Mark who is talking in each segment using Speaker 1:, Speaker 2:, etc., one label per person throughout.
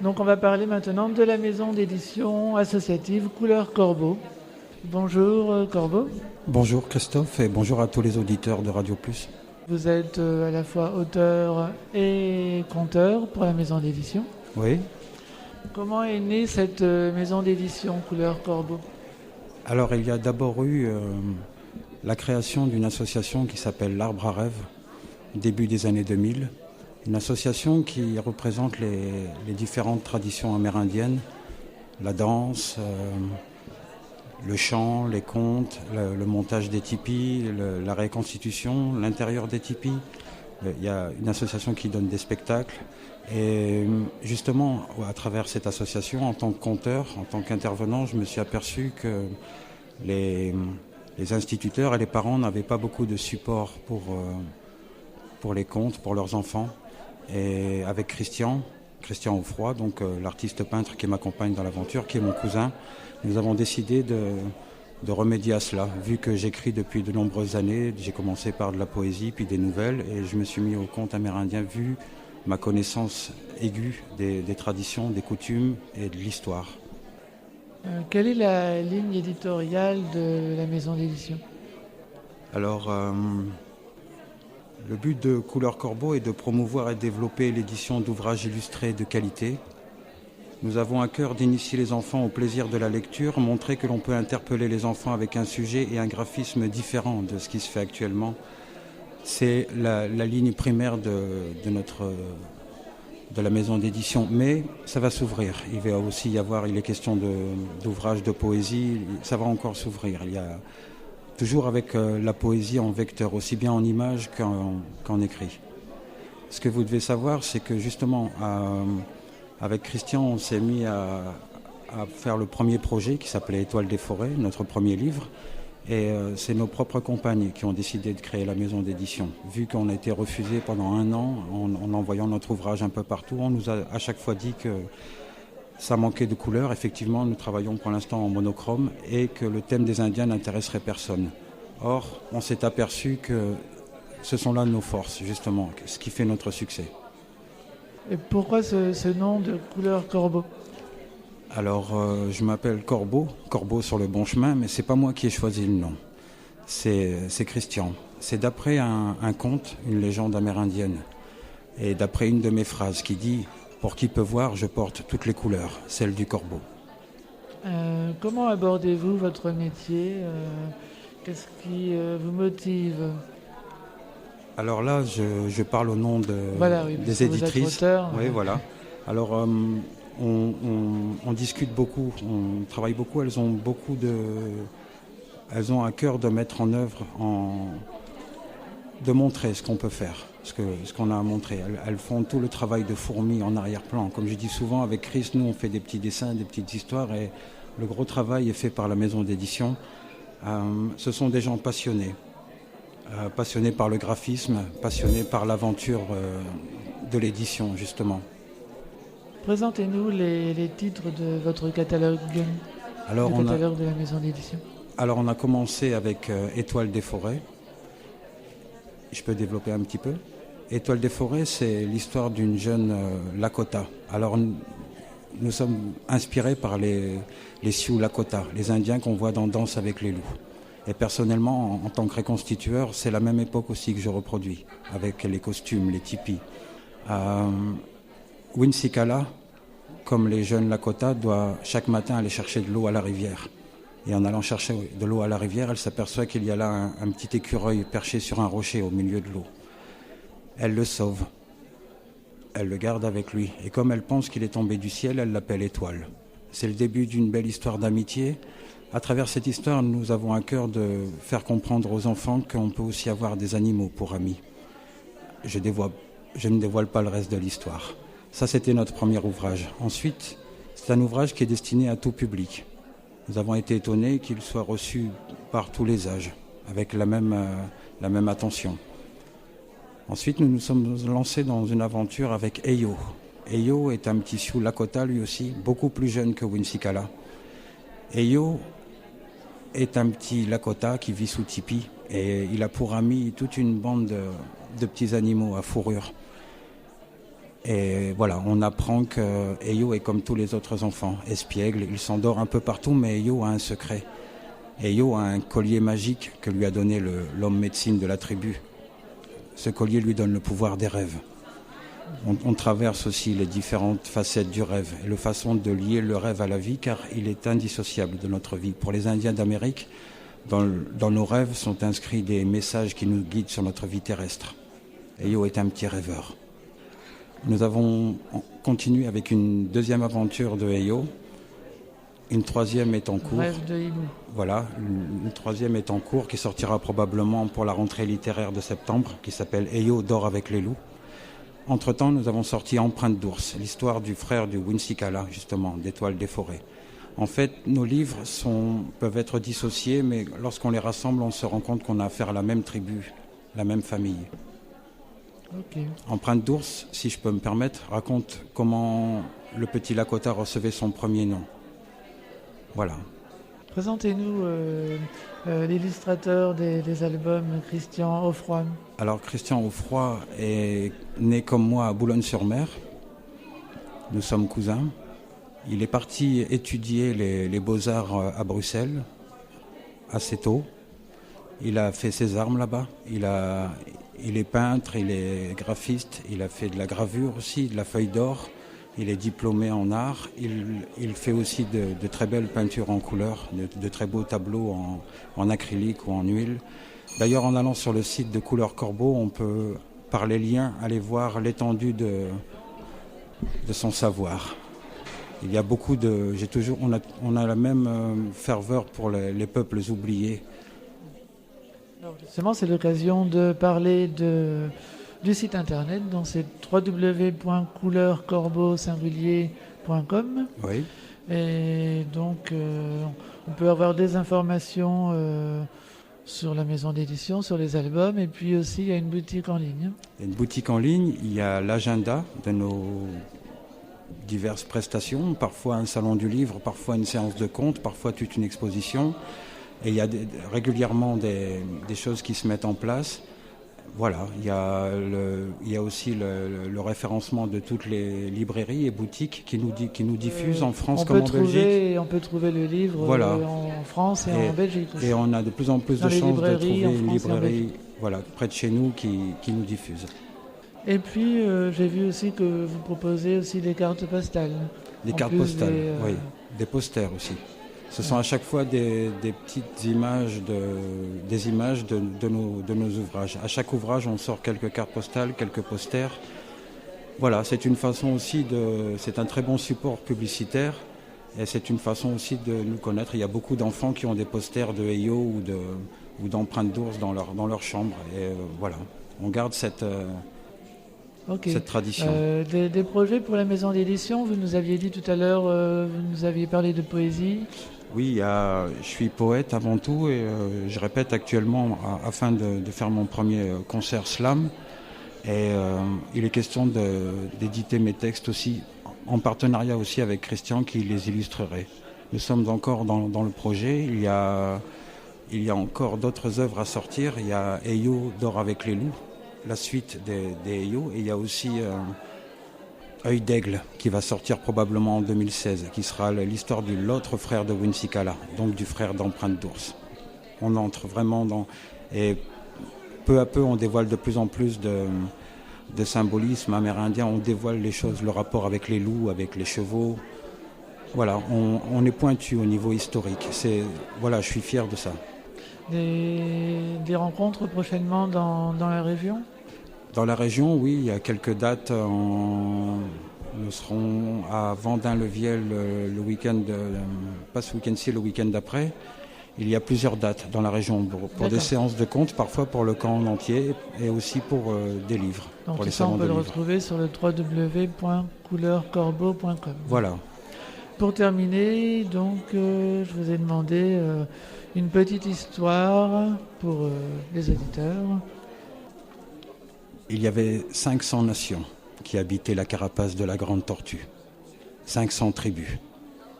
Speaker 1: Donc on va parler maintenant de la maison d'édition associative Couleur Corbeau. Bonjour Corbeau.
Speaker 2: Bonjour Christophe et bonjour à tous les auditeurs de Radio Plus.
Speaker 1: Vous êtes à la fois auteur et conteur pour la maison d'édition.
Speaker 2: Oui.
Speaker 1: Comment est née cette maison d'édition Couleur Corbeau ?
Speaker 2: Alors il y a d'abord eu la création d'une association qui s'appelle l'Arbre à Rêve, début des années 2000. Une association qui représente les différentes traditions amérindiennes, la danse, le chant, les contes, le montage des tipis, la reconstitution, l'intérieur des tipis. Il y a une association qui donne des spectacles. Et justement, à travers cette association, en tant que conteur, en tant qu'intervenant, je me suis aperçu que les instituteurs et les parents n'avaient pas beaucoup de support pour les contes, pour leurs enfants. Et avec Christian Offroy, donc l'artiste peintre qui m'accompagne dans l'aventure, qui est mon cousin, nous avons décidé de remédier à cela. Vu que j'écris depuis de nombreuses années, j'ai commencé par de la poésie, puis des nouvelles, et je me suis mis au conte amérindien vu ma connaissance aiguë des traditions, des coutumes et de l'histoire.
Speaker 1: Quelle est la ligne éditoriale de la maison d'édition ?
Speaker 2: Alors, le but de Couleur Corbeau est de promouvoir et développer l'édition d'ouvrages illustrés de qualité. Nous avons à cœur d'initier les enfants au plaisir de la lecture, montrer que l'on peut interpeller les enfants avec un sujet et un graphisme différent de ce qui se fait actuellement. C'est la ligne primaire de la maison d'édition, mais ça va s'ouvrir. Il va aussi y avoir, il est question d'ouvrages de poésie, ça va encore s'ouvrir. Il y a toujours avec la poésie en vecteur, aussi bien en image qu'en écrit. Ce que vous devez savoir, c'est que justement, avec Christian, on s'est mis à faire le premier projet qui s'appelait Étoile des forêts, notre premier livre. Et c'est nos propres compagnes qui ont décidé de créer la maison d'édition. Vu qu'on a été refusé pendant 1 an en envoyant notre ouvrage un peu partout, on nous a à chaque fois dit que ça manquait de couleurs. Effectivement, nous travaillons pour l'instant en monochrome et que le thème des Indiens n'intéresserait personne. Or, on s'est aperçu que ce sont là nos forces, justement, ce qui fait notre succès.
Speaker 1: Et pourquoi ce nom de Couleur Corbeau ?
Speaker 2: Alors, je m'appelle Corbeau sur le bon chemin, mais c'est pas moi qui ai choisi le nom. C'est Christian. C'est d'après un conte, une légende amérindienne. Et d'après une de mes phrases qui dit « Pour qui peut voir, je porte toutes les couleurs, celle du corbeau ».
Speaker 1: Comment abordez-vous votre métier ? Qu'est-ce qui vous motive ?
Speaker 2: Alors là, je parle au nom des éditrices.
Speaker 1: Vous êtes auteur,
Speaker 2: oui, voilà. Alors, on discute beaucoup, on travaille beaucoup. Elles ont à cœur de mettre en œuvre, de montrer ce qu'on peut faire, ce qu'on a à montrer. Elles font tout le travail de fourmi en arrière-plan. Comme je dis souvent, avec Chris, nous, on fait des petits dessins, des petites histoires, et le gros travail est fait par la maison d'édition. Ce sont des gens passionnés. Passionnés par le graphisme, passionnés par l'aventure de l'édition, justement.
Speaker 1: Présentez-nous les titres de votre catalogue, catalogue de la maison d'édition.
Speaker 2: Alors, on a commencé avec Étoile des forêts. Je peux développer un petit peu. Étoile des forêts, c'est l'histoire d'une jeune Lakota. Alors, nous sommes inspirés par les Sioux Lakota, les Indiens qu'on voit dans Danse avec les loups. Et personnellement, en tant que reconstitueur, c'est la même époque aussi que je reproduis, avec les costumes, les tipis. Winsikala, comme les jeunes Lakota, doit chaque matin aller chercher de l'eau à la rivière. Et en allant chercher de l'eau à la rivière, elle s'aperçoit qu'il y a là un petit écureuil perché sur un rocher au milieu de l'eau. Elle le sauve. Elle le garde avec lui. Et comme elle pense qu'il est tombé du ciel, elle l'appelle Étoile. C'est le début d'une belle histoire d'amitié. À travers cette histoire, nous avons à cœur de faire comprendre aux enfants qu'on peut aussi avoir des animaux pour amis. Je ne dévoile pas le reste de l'histoire. Ça, c'était notre premier ouvrage. Ensuite, c'est un ouvrage qui est destiné à tout public. Nous avons été étonnés qu'il soit reçu par tous les âges, avec la même attention. Ensuite, nous nous sommes lancés dans une aventure avec Eyo. Eyo est un petit Sioux Lakota, lui aussi, beaucoup plus jeune que Winsikala. Eyo est un petit Lakota qui vit sous tipi et il a pour ami toute une bande de petits animaux à fourrure. Et voilà, on apprend que Eyo est comme tous les autres enfants, espiègle, il s'endort un peu partout, mais Eyo a un secret. Eyo a un collier magique que lui a donné l'homme médecine de la tribu. Ce collier lui donne le pouvoir des rêves. On traverse aussi les différentes facettes du rêve et la façon de lier le rêve à la vie, car il est indissociable de notre vie. Pour les Indiens d'Amérique, dans nos rêves sont inscrits des messages qui nous guident sur notre vie terrestre. Eyo est un petit rêveur. Nous avons continué avec une deuxième aventure de Eyo. Une troisième est en cours.
Speaker 1: Rêve de hibou.
Speaker 2: Voilà, une troisième est en cours qui sortira probablement pour la rentrée littéraire de septembre, qui s'appelle Eyo dort avec les loups. Entre-temps, nous avons sorti Empreinte d'ours, l'histoire du frère du Winsikala, justement, d'Étoile des forêts. En fait, nos livres peuvent être dissociés, mais lorsqu'on les rassemble, on se rend compte qu'on a affaire à la même tribu, la même famille.
Speaker 1: Ok.
Speaker 2: Empreinte d'ours, si je peux me permettre, raconte comment le petit Lakota recevait son premier nom. Voilà.
Speaker 1: Présentez-nous l'illustrateur des albums, Christian Offroy.
Speaker 2: Alors Christian Offroy est né comme moi à Boulogne-sur-Mer. Nous sommes cousins. Il est parti étudier les beaux-arts à Bruxelles assez tôt. Il a fait ses armes là-bas. Il est peintre, il est graphiste, il a fait de la gravure aussi, de la feuille d'or. Il est diplômé en art. Il fait aussi de très belles peintures en couleur, de très beaux tableaux en acrylique ou en huile. D'ailleurs, en allant sur le site de Couleur Corbeau, on peut, par les liens, aller voir l'étendue de son savoir. Il y a beaucoup de... on a la même ferveur pour les peuples oubliés.
Speaker 1: Alors justement, c'est l'occasion de parler du site internet, donc c'est www.couleurcorbeau-singulier.com.
Speaker 2: Oui.
Speaker 1: Et donc, on peut avoir des informations sur la maison d'édition, sur les albums, et puis aussi il y a une boutique en ligne.
Speaker 2: Il y a une boutique en ligne, il y a l'agenda de nos diverses prestations, parfois un salon du livre, parfois une séance de contes, parfois toute une exposition. Et il y a régulièrement des choses qui se mettent en place. Voilà, il y a aussi le référencement de toutes les librairies et boutiques qui nous diffusent en France comme en Belgique.
Speaker 1: On peut trouver le livre
Speaker 2: voilà.
Speaker 1: En France et en Belgique aussi.
Speaker 2: Et on a de plus en plus de chances de trouver une librairie près de chez nous qui nous diffuse.
Speaker 1: Et puis, j'ai vu aussi que vous proposez aussi des cartes postales.
Speaker 2: Des cartes postales, oui. Des posters aussi. Ce sont à chaque fois des petites images, des images de nos ouvrages. À chaque ouvrage, on sort quelques cartes postales, quelques posters. Voilà, c'est une façon aussi c'est un très bon support publicitaire et c'est une façon aussi de nous connaître. Il y a beaucoup d'enfants qui ont des posters de Eyo ou d'empreintes d'ours dans leur chambre. Et voilà, on garde cette tradition.
Speaker 1: Des projets pour la maison d'édition, vous nous aviez dit tout à l'heure, vous nous aviez parlé de poésie.
Speaker 2: Oui, je suis poète avant tout et je répète actuellement afin de faire mon premier concert slam. Et il est question d'éditer mes textes aussi, en partenariat aussi avec Christian qui les illustrerait. Nous sommes encore dans le projet. Il y a encore d'autres œuvres à sortir. Il y a Eyo dort avec les loups, la suite des Eyo. Et il y a aussi Œil d'aigle qui va sortir probablement en 2016, qui sera l'histoire de l'autre frère de Winsikala, donc du frère d'Empreinte d'ours. On entre vraiment et peu à peu on dévoile de plus en plus de symbolisme amérindien, on dévoile les choses, le rapport avec les loups, avec les chevaux. Voilà, on est pointu au niveau historique. Je suis fier de ça.
Speaker 1: Des rencontres prochainement dans la région ?
Speaker 2: Dans la région, oui, il y a quelques dates. Nous serons à Vendin-le-Viel le week-end, pas ce week-end-ci, le week-end d'après. Il y a plusieurs dates dans la région pour des séances de contes, parfois pour le camp entier et aussi pour des livres.
Speaker 1: Donc
Speaker 2: pour
Speaker 1: tout ça, on peut le retrouver sur le www.couleurcorbeau.com.
Speaker 2: Voilà.
Speaker 1: Pour terminer, donc, je vous ai demandé une petite histoire pour les auditeurs.
Speaker 2: Il y avait 500 nations qui habitaient la carapace de la grande tortue. 500 tribus.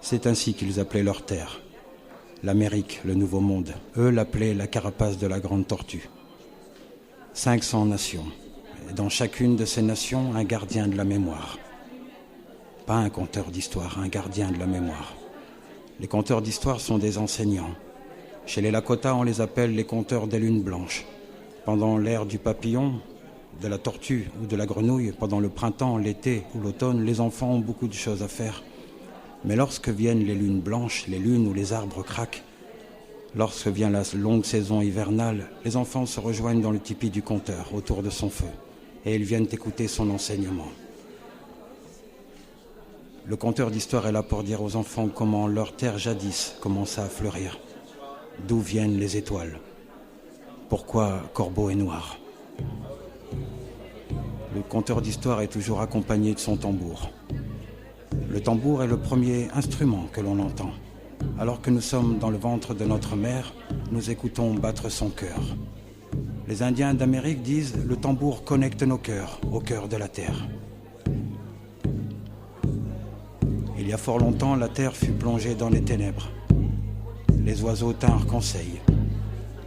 Speaker 2: C'est ainsi qu'ils appelaient leur terre. L'Amérique, le Nouveau Monde. Eux l'appelaient la carapace de la grande tortue. 500 nations. et dans chacune de ces nations un gardien de la mémoire. Pas un conteur d'histoire, un gardien de la mémoire. Les conteurs d'histoire sont des enseignants. Chez les Lakota, on les appelle les conteurs des lunes blanches. Pendant l'ère du papillon, de la tortue ou de la grenouille, pendant le printemps, l'été ou l'automne, les enfants ont beaucoup de choses à faire. Mais lorsque viennent les lunes blanches, les lunes où les arbres craquent, lorsque vient la longue saison hivernale, les enfants se rejoignent dans le tipi du conteur, autour de son feu, et ils viennent écouter son enseignement. Le conteur d'histoire est là pour dire aux enfants comment leur terre jadis commença à fleurir, d'où viennent les étoiles, pourquoi Corbeau est noir. Le conteur d'histoire est toujours accompagné de son tambour. Le tambour est le premier instrument que l'on entend. Alors que nous sommes dans le ventre de notre mère, nous écoutons battre son cœur. Les Indiens d'Amérique disent « le tambour connecte nos cœurs au cœur de la terre ». Il y a fort longtemps, la terre fut plongée dans les ténèbres. Les oiseaux tinrent conseil.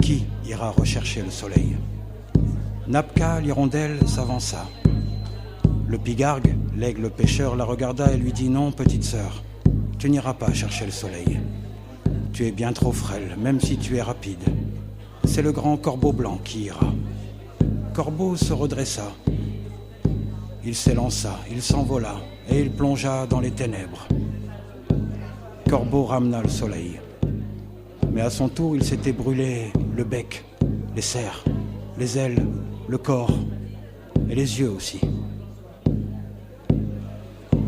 Speaker 2: Qui ira rechercher le soleil ? Napka, l'hirondelle, s'avança. Le pigargue, l'aigle pêcheur, la regarda et lui dit « Non, petite sœur, tu n'iras pas chercher le soleil. Tu es bien trop frêle, même si tu es rapide. C'est le grand corbeau blanc qui ira. » Corbeau se redressa. Il s'élança, il s'envola et il plongea dans les ténèbres. Corbeau ramena le soleil. Mais à son tour, il s'était brûlé le bec, les serres, les ailes, le corps et les yeux aussi.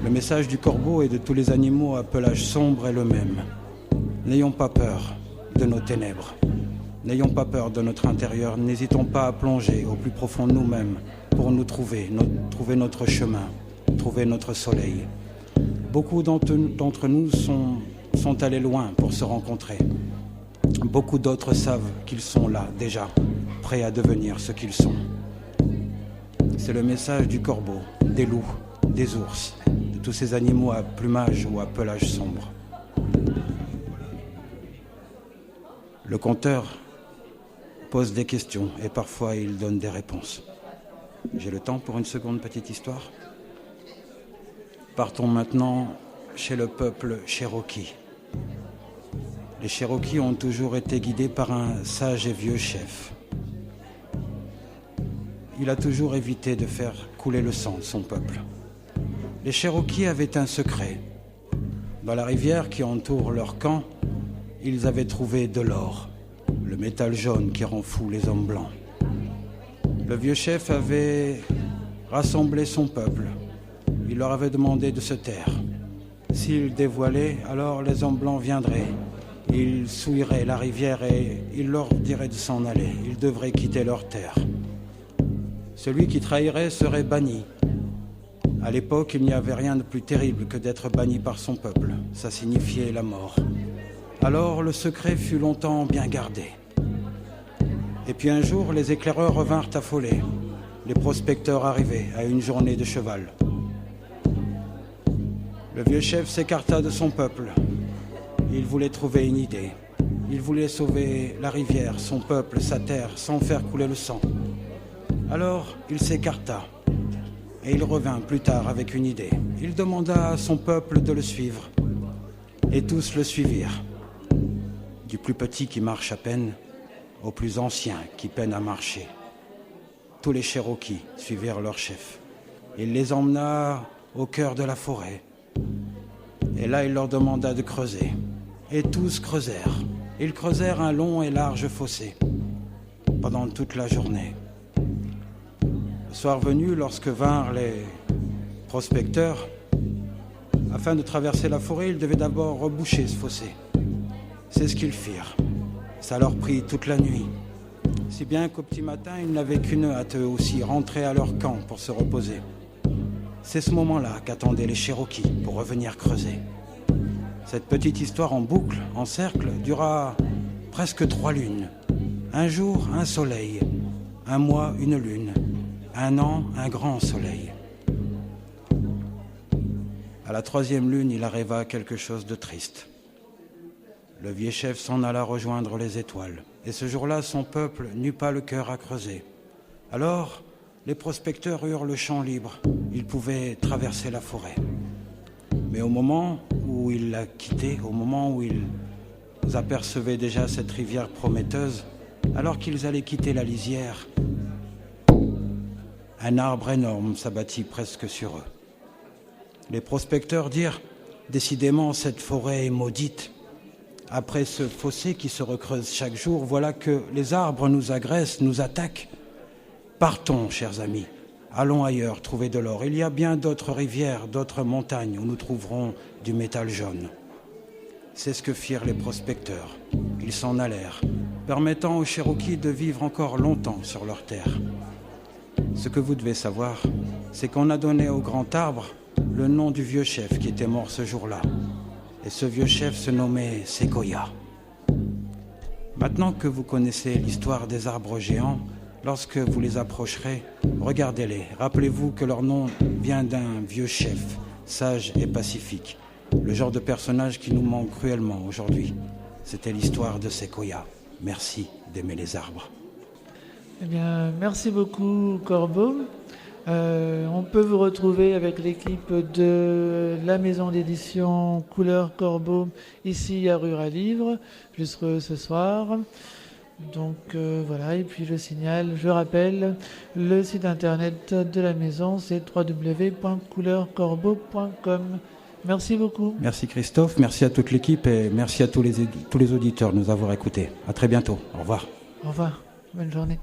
Speaker 2: Le message du corbeau et de tous les animaux à pelage sombre est le même. N'ayons pas peur de nos ténèbres. N'ayons pas peur de notre intérieur. N'hésitons pas à plonger au plus profond de nous-mêmes pour nous trouver notre chemin, trouver notre soleil. Beaucoup d'entre nous sont allés loin pour se rencontrer. Beaucoup d'autres savent qu'ils sont là déjà, prêts à devenir ce qu'ils sont. C'est le message du corbeau, des loups, des ours, de tous ces animaux à plumage ou à pelage sombre. Le conteur pose des questions et parfois il donne des réponses. J'ai le temps pour une seconde petite histoire ? Partons maintenant chez le peuple Cherokee. Les Cherokees ont toujours été guidés par un sage et vieux chef. Il a toujours évité de faire couler le sang de son peuple. Les Cherokees avaient un secret. Dans la rivière qui entoure leur camp, ils avaient trouvé de l'or, le métal jaune qui rend fou les hommes blancs. Le vieux chef avait rassemblé son peuple. Il leur avait demandé de se taire. S'ils dévoilaient, alors les hommes blancs viendraient. Ils souilleraient la rivière et il leur dirait de s'en aller. Ils devraient quitter leur terre. Celui qui trahirait serait banni. À l'époque, il n'y avait rien de plus terrible que d'être banni par son peuple. Ça signifiait la mort. Alors le secret fut longtemps bien gardé. Et puis un jour, les éclaireurs revinrent affolés. Les prospecteurs arrivaient à une journée de cheval. Le vieux chef s'écarta de son peuple. Il voulait trouver une idée. Il voulait sauver la rivière, son peuple, sa terre, sans faire couler le sang. Alors, il s'écarta. Et il revint plus tard avec une idée. Il demanda à son peuple de le suivre. Et tous le suivirent. Du plus petit qui marche à peine, au plus ancien qui peine à marcher. Tous les Cherokees suivirent leur chef. Il les emmena au cœur de la forêt. Et là, il leur demanda de creuser. Et tous creusèrent. Ils creusèrent un long et large fossé pendant toute la journée. Le soir venu, lorsque vinrent les prospecteurs, afin de traverser la forêt, ils devaient d'abord reboucher ce fossé. C'est ce qu'ils firent. Ça leur prit toute la nuit. Si bien qu'au petit matin, ils n'avaient qu'une hâte, eux aussi, rentrer à leur camp pour se reposer. C'est ce moment-là qu'attendaient les Cherokees pour revenir creuser. Cette petite histoire en boucle, en cercle, dura presque 3 lunes. Un jour, un soleil. Un mois, une lune. Un an, un grand soleil. À la 3e lune, il arriva quelque chose de triste. Le vieux chef s'en alla rejoindre les étoiles. Et ce jour-là, son peuple n'eut pas le cœur à creuser. Alors, les prospecteurs eurent le champ libre. Ils pouvaient traverser la forêt. Mais au moment où ils la quittaient, au moment où ils apercevaient déjà cette rivière prometteuse, alors qu'ils allaient quitter la lisière, un arbre énorme s'abattit presque sur eux. Les prospecteurs dirent « Décidément, cette forêt est maudite. Après ce fossé qui se recreuse chaque jour, voilà que les arbres nous agressent, nous attaquent. Partons, chers amis, allons ailleurs trouver de l'or. Il y a bien d'autres rivières, d'autres montagnes où nous trouverons du métal jaune. » C'est ce que firent les prospecteurs. Ils s'en allèrent, permettant aux Cherokees de vivre encore longtemps sur leur terre. Ce que vous devez savoir, c'est qu'on a donné au grand arbre le nom du vieux chef qui était mort ce jour-là. Et ce vieux chef se nommait Sequoia. Maintenant que vous connaissez l'histoire des arbres géants, lorsque vous les approcherez, regardez-les. Rappelez-vous que leur nom vient d'un vieux chef, sage et pacifique. Le genre de personnage qui nous manque cruellement aujourd'hui. C'était l'histoire de Sequoia. Merci d'aimer les arbres.
Speaker 1: Eh bien, merci beaucoup, Corbeau. On peut vous retrouver avec l'équipe de la maison d'édition Couleur Corbeau ici à Ruralivre jusqu'à ce soir. Donc voilà, et puis je signale, je rappelle, le site internet de la maison, c'est www.couleurcorbeau.com. Merci beaucoup.
Speaker 2: Merci Christophe, merci à toute l'équipe et merci à tous les auditeurs de nous avoir écoutés. À très bientôt. Au revoir.
Speaker 1: Au revoir. Bonne journée.